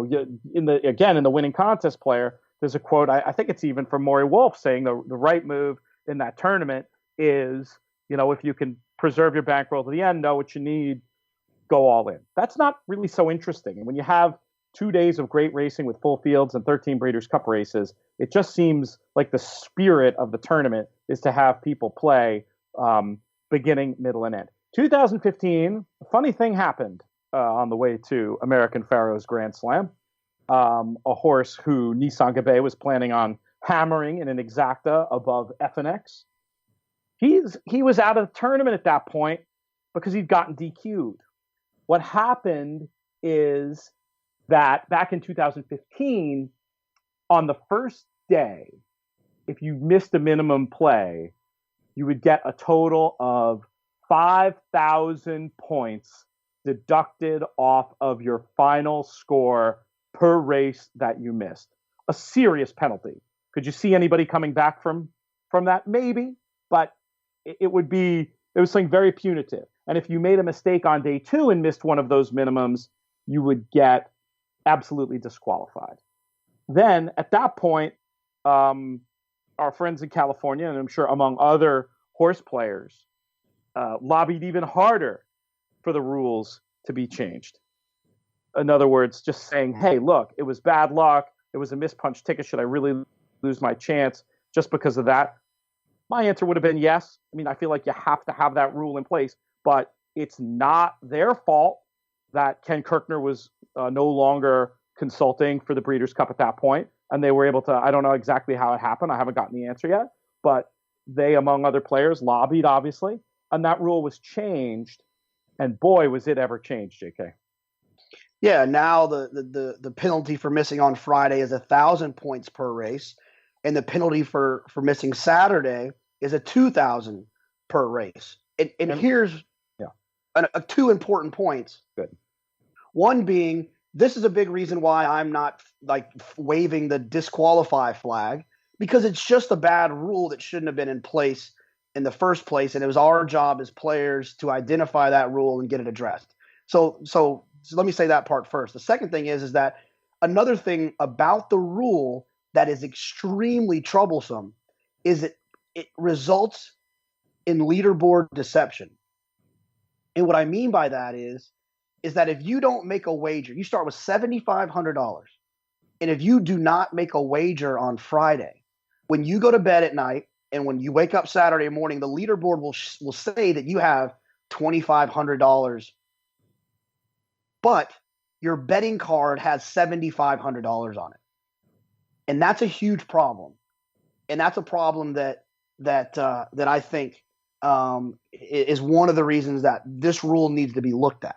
the winning contest player, there's a quote, I think it's even from Maury Wolf, saying the right move in that tournament is, if you can preserve your bankroll to the end, know what you need, go all in. That's not really so interesting. And when you have 2 days of great racing with full fields and 13 Breeders' Cup races, it just seems like the spirit of the tournament is to have people play beginning, middle, and end. 2015, a funny thing happened on the way to American Pharoah's Grand Slam. A horse who Nissan Gabe was planning on hammering in an exacta above FNX. He was out of the tournament at that point because he'd gotten DQ'd. What happened is that back in 2015, on the first day, if you missed a minimum play, you would get a total of 5,000 points deducted off of your final score per race that you missed. A serious penalty. Could you see anybody coming back from that? Maybe, but it would be It was something very punitive. And if you made a mistake on day 2 and missed one of those minimums, you would get absolutely disqualified. Then at that point, our friends in California, and I'm sure among other horse players, lobbied even harder for the rules to be changed. In other words, just saying, hey, look, it was bad luck. It was a mispunched ticket. Should I really lose my chance just because of that? My answer would have been yes. I mean, I feel like you have to have that rule in place, but it's not their fault that Ken Kirkner was no longer consulting for the Breeders' Cup at that point, and they were able to, I don't know exactly how it happened. I haven't gotten the answer yet, but they, among other players, lobbied, obviously, and that rule was changed, and boy, was it ever changed, JK. Yeah, now the penalty for missing on Friday is 1,000 points per race, and the penalty for missing Saturday is 2,000 per race. And here's two important points. Good. One being, this is a big reason why I'm not like waving the disqualify flag, because it's just a bad rule that shouldn't have been in place in the first place, and it was our job as players to identify that rule and get it addressed. So let me say that part first. The second thing is that another thing about the rule that is extremely troublesome is it results in leaderboard deception. And what I mean by that is that if you don't make a wager, you start with $7,500. And if you do not make a wager on Friday, when you go to bed at night and when you wake up Saturday morning, the leaderboard will say that you have $2,500, but your betting card has $7,500 on it. And that's a huge problem. And that's a problem that I think is one of the reasons that this rule needs to be looked at.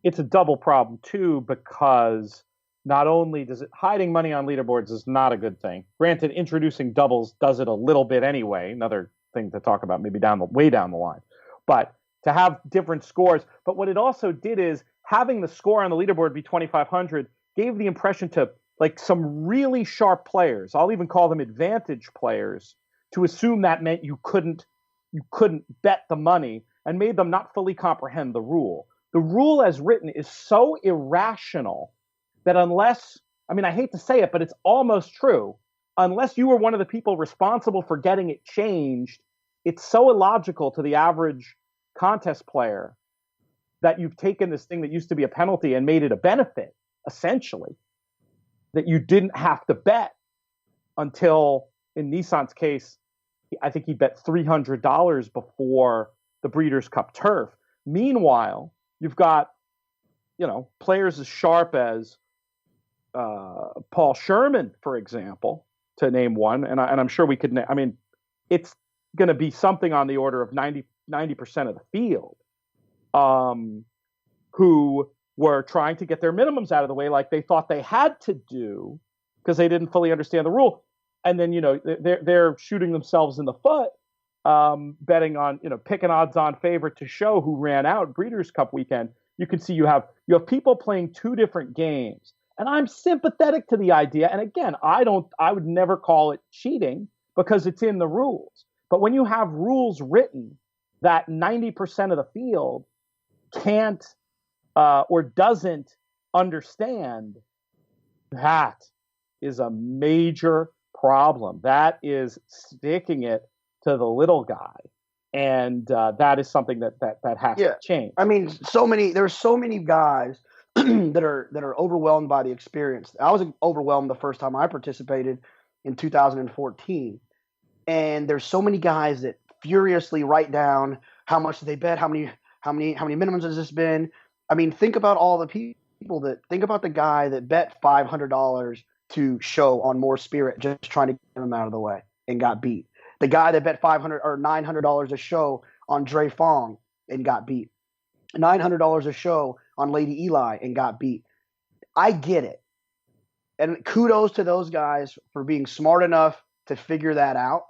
It's a double problem too, because not only does it, hiding money on leaderboards is not a good thing. Granted, introducing doubles does it a little bit anyway. Another thing to talk about, maybe way down the line. But to have different scores. But what it also did is having the score on the leaderboard be 2,500 gave the impression to like some really sharp players, I'll even call them advantage players, to assume that meant you couldn't bet the money, and made them not fully comprehend the rule. The rule as written is so irrational that unless, I mean, I hate to say it, but it's almost true, unless you were one of the people responsible for getting it changed, it's so illogical to the average contest player that you've taken this thing that used to be a penalty and made it a benefit, essentially, that you didn't have to bet until, in Nissan's case, I think he bet $300 before the Breeders' Cup turf. Meanwhile, you've got, players as sharp as Paul Sherman, for example, to name one, and I'm sure we could. I mean, it's going to be something on the order of 90% of the field, who were trying to get their minimums out of the way, like they thought they had to do, because they didn't fully understand the rule. And then, they're shooting themselves in the foot, betting on, pick an odds-on favorite to show who ran out Breeders' Cup weekend. You can see you have people playing two different games. And I'm sympathetic to the idea. And again, I would never call it cheating because it's in the rules. But when you have rules written that 90% of the field can't or doesn't understand, that is a major problem. That is sticking it to the little guy, and that is something that has to change. I mean, there's so many guys that are overwhelmed by the experience. I was overwhelmed the first time I participated in 2014, and there's so many guys that furiously write down how much they bet, how many minimums has this been. I mean, think about all the people think about the guy that bet $500 to show on More Spirit, just trying to get him out of the way, and got beat. The guy that bet $500 or $900 a show on Dre Fong and got beat. $900 a show on Lady Eli and got beat. I get it. And kudos to those guys for being smart enough to figure that out.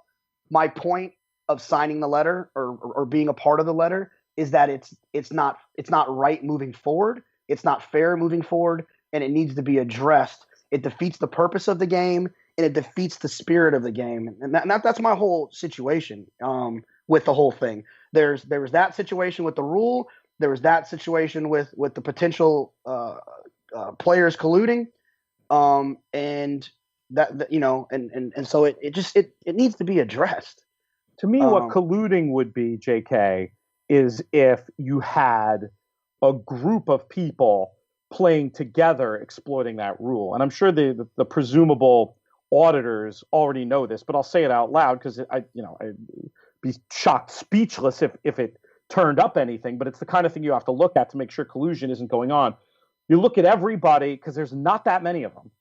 My point of signing the letter or being a part of the letter is that it's not right moving forward. It's not fair moving forward, and it needs to be addressed. It defeats the purpose of the game, and it defeats the spirit of the game. And that's my whole situation with the whole thing. There was that situation with the rule. There was that situation with the potential players colluding, and that you know, and so it needs to be addressed. To me, what colluding would be, JK, is if you had a group of people playing together exploiting that rule. And I'm sure the presumable auditors already know this, but I'll say it out loud because I'd be shocked speechless if it turned up anything. But it's the kind of thing you have to look at to make sure collusion isn't going on. You look at everybody, because there's not that many of them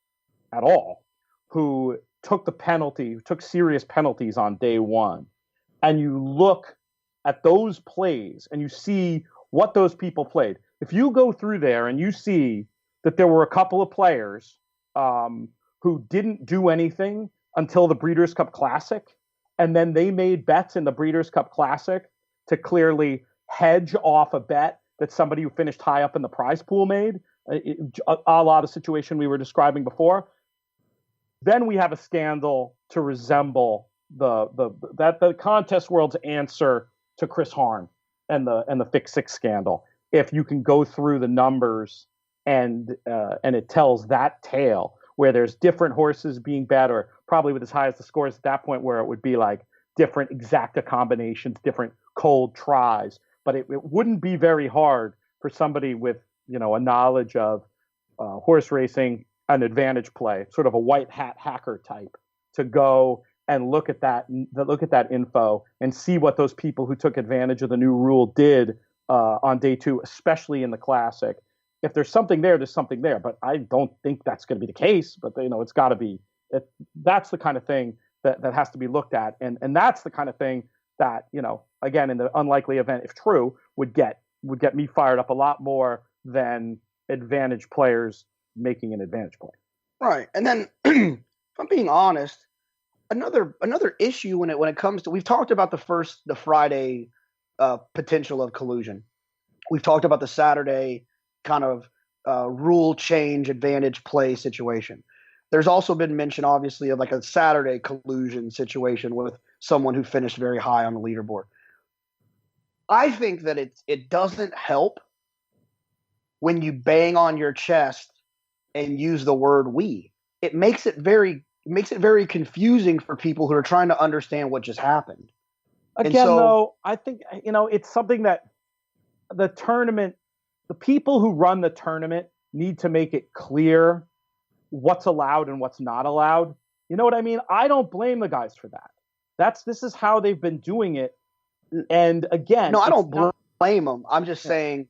at all, who took the penalty, who took serious penalties on day one. And you look at those plays and you see what those people played. If you go through there and you see that there were a couple of players who didn't do anything until the Breeders' Cup Classic, and then they made bets in the Breeders' Cup Classic to clearly hedge off a bet that somebody who finished high up in the prize pool made, a la the situation we were describing before, then we have a scandal to resemble the contest world's answer to Chris Harn and the Fix Six scandal. If you can go through the numbers and it tells that tale where there's different horses being bet, or probably with as high as the scores at that point, where it would be like different exacta combinations, different cold tries. But it wouldn't be very hard for somebody with a knowledge of horse racing, an advantage play, sort of a white hat hacker type, to go and look at that info and see what those people who took advantage of the new rule did on day two, especially in the Classic. If there's something there, there's something there. But I don't think that's going to be the case. But it's got to be. That's the kind of thing that has to be looked at, and that's the kind of thing that again, in the unlikely event, if true, would get me fired up a lot more than advantage players making an advantage play. Right, and then if I'm being honest, another issue when it comes to, we've talked about the Friday potential of collusion. We've talked about the Saturday kind of rule change advantage play situation. There's also been mention, obviously, of like a Saturday collusion situation with someone who finished very high on the leaderboard. I think that it doesn't help when you bang on your chest and use the word "we." It makes it very confusing for people who are trying to understand what just happened. Again, though, I think it's something that the people who run the tournament need to make it clear what's allowed and what's not allowed. You know what I mean? I don't blame the guys for that. This is how they've been doing it. And again, no, I don't blame them. I'm just saying,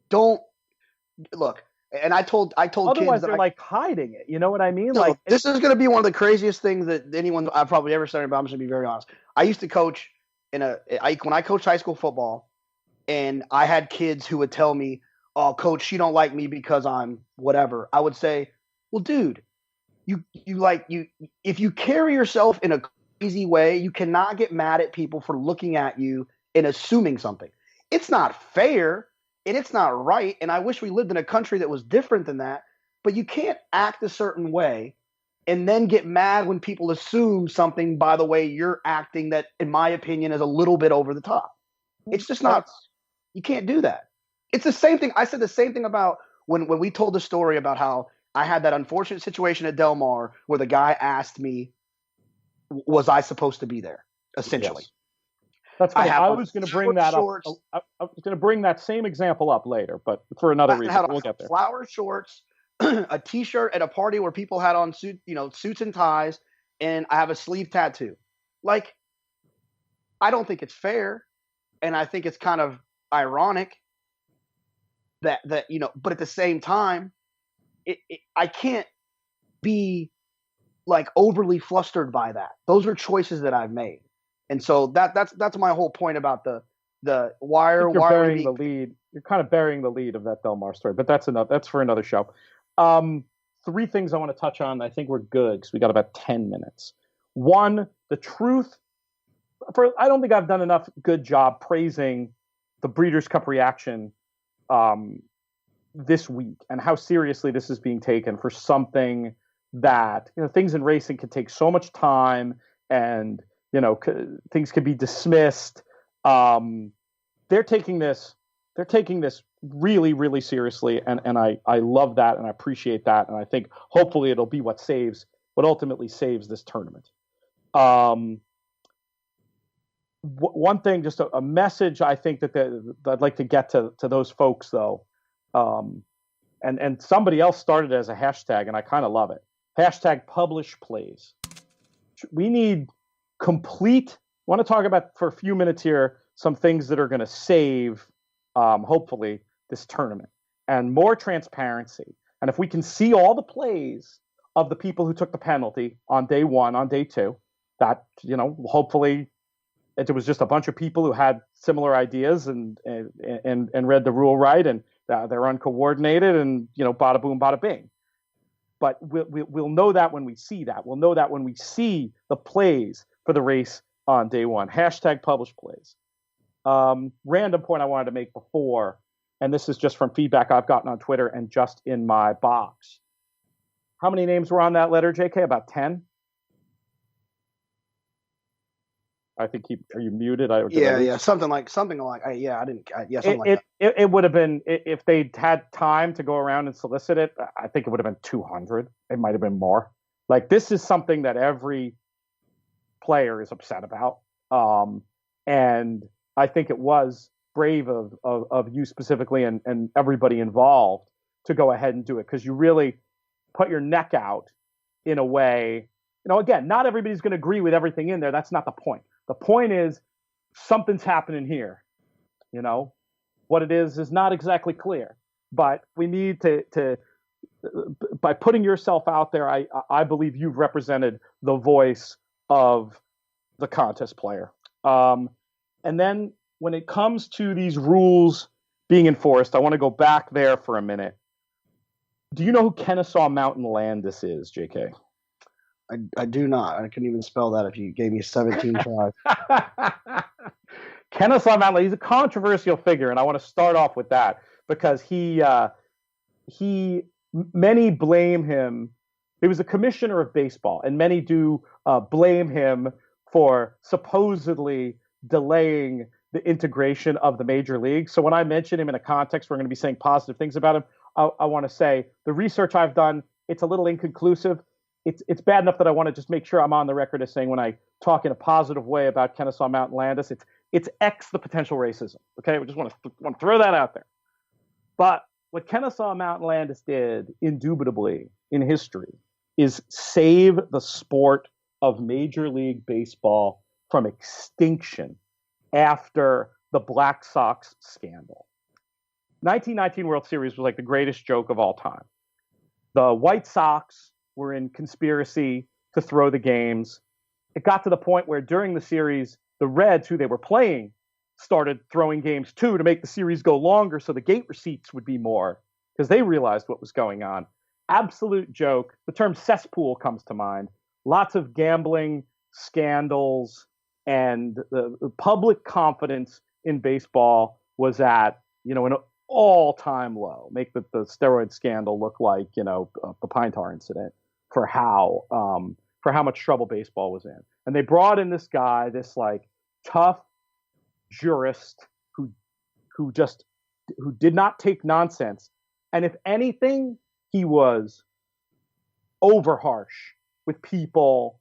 don't look. And I told otherwise kids they're like hiding it. You know what I mean? No, like this is going to be one of the craziest things that anyone I've probably ever said about. I'm just going to be very honest. I used to coach when I coached high school football, and I had kids who would tell me, "Oh, coach, you don't like me because I'm whatever." I would say, "Well, dude, you if you carry yourself in a crazy way, you cannot get mad at people for looking at you and assuming something. It's not fair and it's not right. And I wish we lived in a country that was different than that. But you can't act a certain way and then get mad when people assume something by the way you're acting that, in my opinion, is a little bit over the top. It's just not. You can't do that. It's the same thing. I said the same thing about when we told the story about how I had that unfortunate situation at Del Mar where the guy asked me, was I supposed to be there? Essentially. Yes. That's funny. I was going to bring that up. I was going to bring that same example up later, but for another reason. We'll get there. Flower shorts, a T-shirt at a party where people had on suits and ties, and I have a sleeve tattoo. Like, I don't think it's fair, and I think it's kind of ironic that but at the same time, I can't be like overly flustered by that. Those are choices that I've made. And so that's my whole point about the why are burying the lead. You're kind of burying the lead of that Del Mar story, but that's for another show. 3 things I want to touch on. I think we're good because we got about 10 minutes. One, the truth. I don't think I've done enough good job praising the Breeders' Cup reaction this week and how seriously this is being taken for something that things in racing can take so much time and things could be dismissed. They're taking this really, really seriously, and I love that, and I appreciate that, and I think hopefully it'll be what ultimately saves this tournament. One thing, just a message I think that I'd like to get to those folks though, and somebody else started as a hashtag, and I kind of love it. Hashtag publish plays. We need complete. I want to talk about for a few minutes here some things that are going to save, hopefully, this tournament, and more transparency. And if we can see all the plays of the people who took the penalty on day one, on day two, that hopefully it was just a bunch of people who had similar ideas and read the rule right, and they're uncoordinated, and bada boom, bada bing. But we'll know that when we see that. We'll know that when we see the plays for the race on day one. Hashtag publish plays. Random point I wanted to make before, and this is just from feedback I've gotten on Twitter and just in my box. How many names were on that letter, JK? About 10? I think are you muted? Something like something like I didn't. Something like that. It would have been, if they'd had time to go around and solicit it, I think it would have been 200. It might have been more. Like, this is something that every player is upset about, and I think it was brave of you specifically and everybody involved to go ahead and do it, because you really put your neck out in a way. Again, not everybody's going to agree with everything in there. That's not the point. The point is something's happening here. What it is not exactly clear, but we need to by putting yourself out there, I believe you've represented the voice of the contest player. And then when it comes to these rules being enforced, I want to go back there for a minute. Do you know who Kennesaw Mountain Landis is, JK? I do not. I couldn't even spell that if you gave me 17 tries. Kennesaw Mountain, he's a controversial figure, and I want to start off with that because many blame him. He was a commissioner of baseball, and many do blame him for supposedly delaying the integration of the major leagues. So when I mention him in a context, we're going to be saying positive things about him. I want to say the research I've done, it's a little inconclusive. It's bad enough that I want to just make sure I'm on the record as saying when I talk in a positive way about Kennesaw Mountain Landis, it's X the potential racism. Okay, we just want to throw that out there. But what Kennesaw Mountain Landis did, indubitably in history, is save the sport of Major League Baseball from extinction after the Black Sox scandal. 1919 World Series was like the greatest joke of all time. The White Sox were in conspiracy to throw the games. It got to the point where during the series, the Reds, who they were playing, started throwing games too to make the series go longer so the gate receipts would be more because they realized what was going on. Absolute joke. The term cesspool comes to mind. Lots of gambling scandals, and the public confidence in baseball was at an all-time low. Make the steroid scandal look like the pine tar incident for how much trouble baseball was in. And they brought in this guy, this like tough jurist who did not take nonsense. And if anything, he was over harsh with people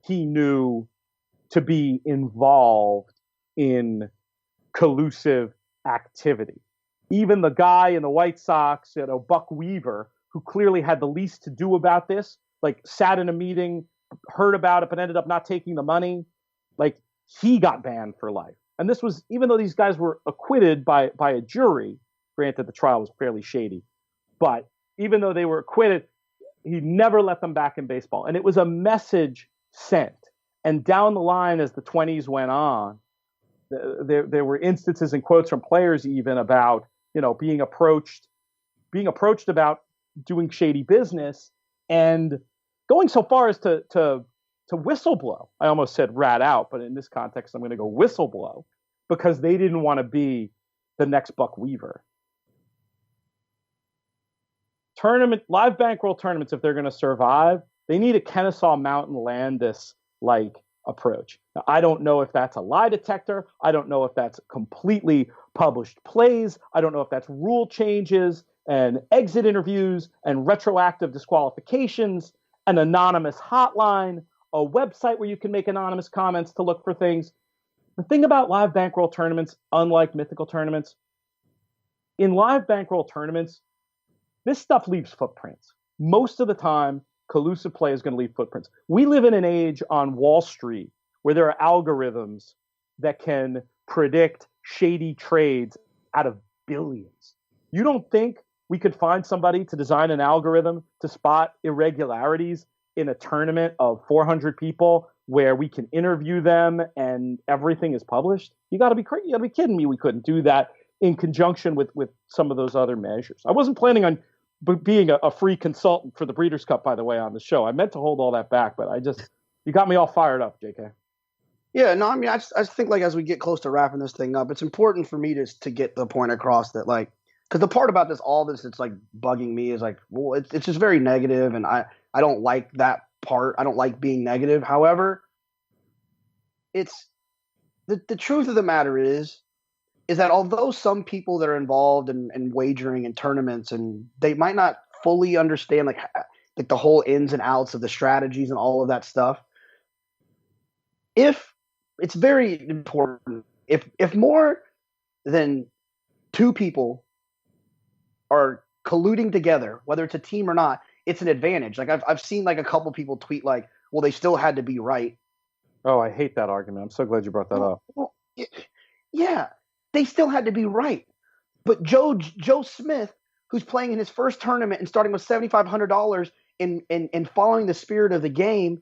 he knew to be involved in collusive activity. Even the guy in the White Sox, Buck Weaver, who clearly had the least to do about this, like sat in a meeting, heard about it, but ended up not taking the money. Like, he got banned for life. And this was, even though these guys were acquitted by a jury, granted the trial was fairly shady, but even though they were acquitted, he never let them back in baseball. And it was a message sent. And down the line, as the 20s went on, there were instances and quotes from players even about, being approached about doing shady business and going so far as to whistleblow. I almost said rat out, but in this context, I'm going to go whistleblow because they didn't want to be the next Buck Weaver. Live bankroll tournaments, if they're going to survive, they need a Kennesaw Mountain Landis like approach. Now, I don't know if that's a lie detector. I don't know if that's completely published plays. I don't know if that's rule changes and exit interviews and retroactive disqualifications, an anonymous hotline, a website where you can make anonymous comments to look for things. The thing about live bankroll tournaments, unlike mythical tournaments, in live bankroll tournaments, this stuff leaves footprints. Most of the time, collusive play is going to leave footprints. We live in an age on Wall Street where there are algorithms that can predict shady trades out of billions. You don't think we could find somebody to design an algorithm to spot irregularities in a tournament of 400 people where we can interview them and everything is published? You got to be crazy. You got to be kidding me. We couldn't do that in conjunction with some of those other measures. I wasn't planning on being a free consultant for the Breeders' Cup, by the way, on the show. I meant to hold all that back, but you got me all fired up, JK. Yeah, no, I mean, I just think like as we get close to wrapping this thing up, it's important for me to get the point across that like, because the part about all this that's like bugging me is like, well, it's just very negative, and I don't like that part. I don't like being negative. However, it's the truth of the matter is that although some people that are involved in wagering in tournaments and they might not fully understand like the whole ins and outs of the strategies and all of that stuff, if it's very important, if more than two people are colluding together, whether it's a team or not, it's an advantage. Like I've seen like a couple people tweet like, well, they still had to be right. Oh, I hate that argument. I'm so glad you brought that up. Well, yeah. They still had to be right. But Joe Smith, who's playing in his first tournament and starting with $7,500 in following the spirit of the game,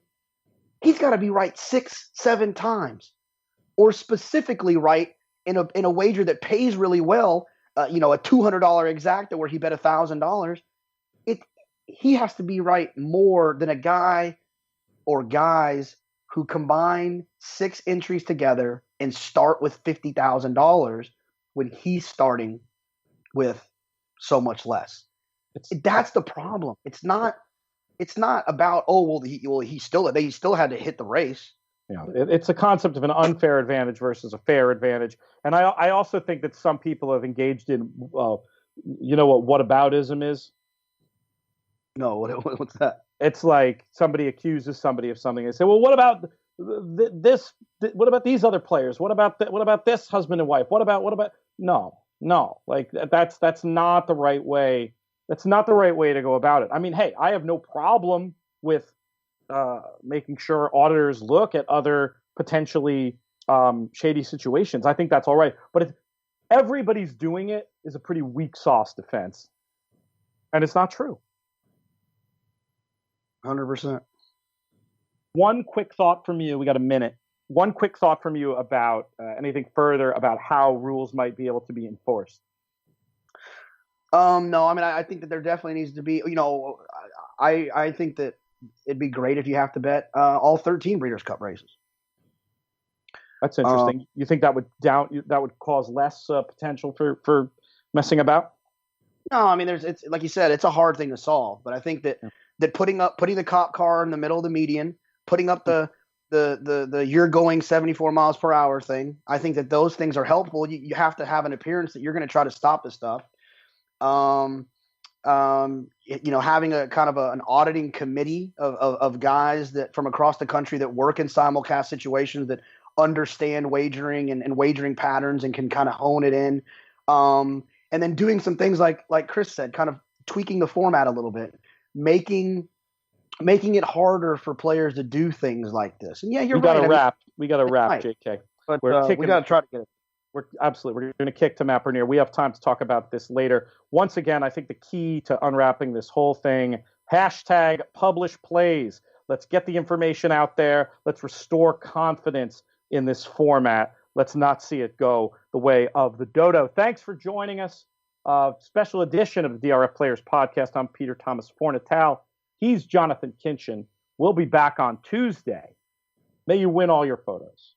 he's got to be right 6-7 times, or specifically right in a wager that pays really well. A $200 exacta where he bet $1,000. He has to be right more than a guy or guys who combine 6 entries together and start with $50,000 when he's starting with so much less. That's the problem. It's not about they still had to hit the race. Yeah, it's a concept of an unfair advantage versus a fair advantage, and I also think that some people have engaged in you know what whataboutism is? No, what's that? It's like somebody accuses somebody of something. They say, well, what about this? What about these other players? What about this husband and wife? What about? No. Like that's not the right way. That's not the right way to go about it. I mean, hey, I have no problem with making sure auditors look at other potentially shady situations. I think that's all right. But if everybody's doing it, is a pretty weak sauce defense, and it's not true. 100%. One quick thought from you. We got a minute. One quick thought from you about anything further about how rules might be able to be enforced. No, I mean, I think that there definitely needs to be, I think that it'd be great if you have to bet all 13 Breeders' Cup races. That's interesting. You think that would cause less potential for messing about? No, I mean, it's like you said, it's a hard thing to solve, but I think that putting the cop car in the middle of the median, putting up the you're going 74 miles per hour thing, I think that those things are helpful. You have to have an appearance that you're going to try to stop this stuff. Having a kind of an auditing committee of guys that from across the country that work in simulcast situations that understand wagering and wagering patterns and can kind of hone it in. And then doing some things like Chris said, kind of tweaking the format a little bit, making it harder for players to do things like this. And yeah, you're right. We got to wrap, right. JK. But we got to try to get it. We're going to kick to Matt Bernier. We have time to talk about this later. Once again, I think the key to unwrapping this whole thing, #publish plays. Let's get the information out there. Let's restore confidence in this format. Let's not see it go the way of the dodo. Thanks for joining us. Special edition of the DRF Players Podcast. I'm Peter Thomas Fornatal. He's Jonathan Kinchin. We'll be back on Tuesday. May you win all your photos.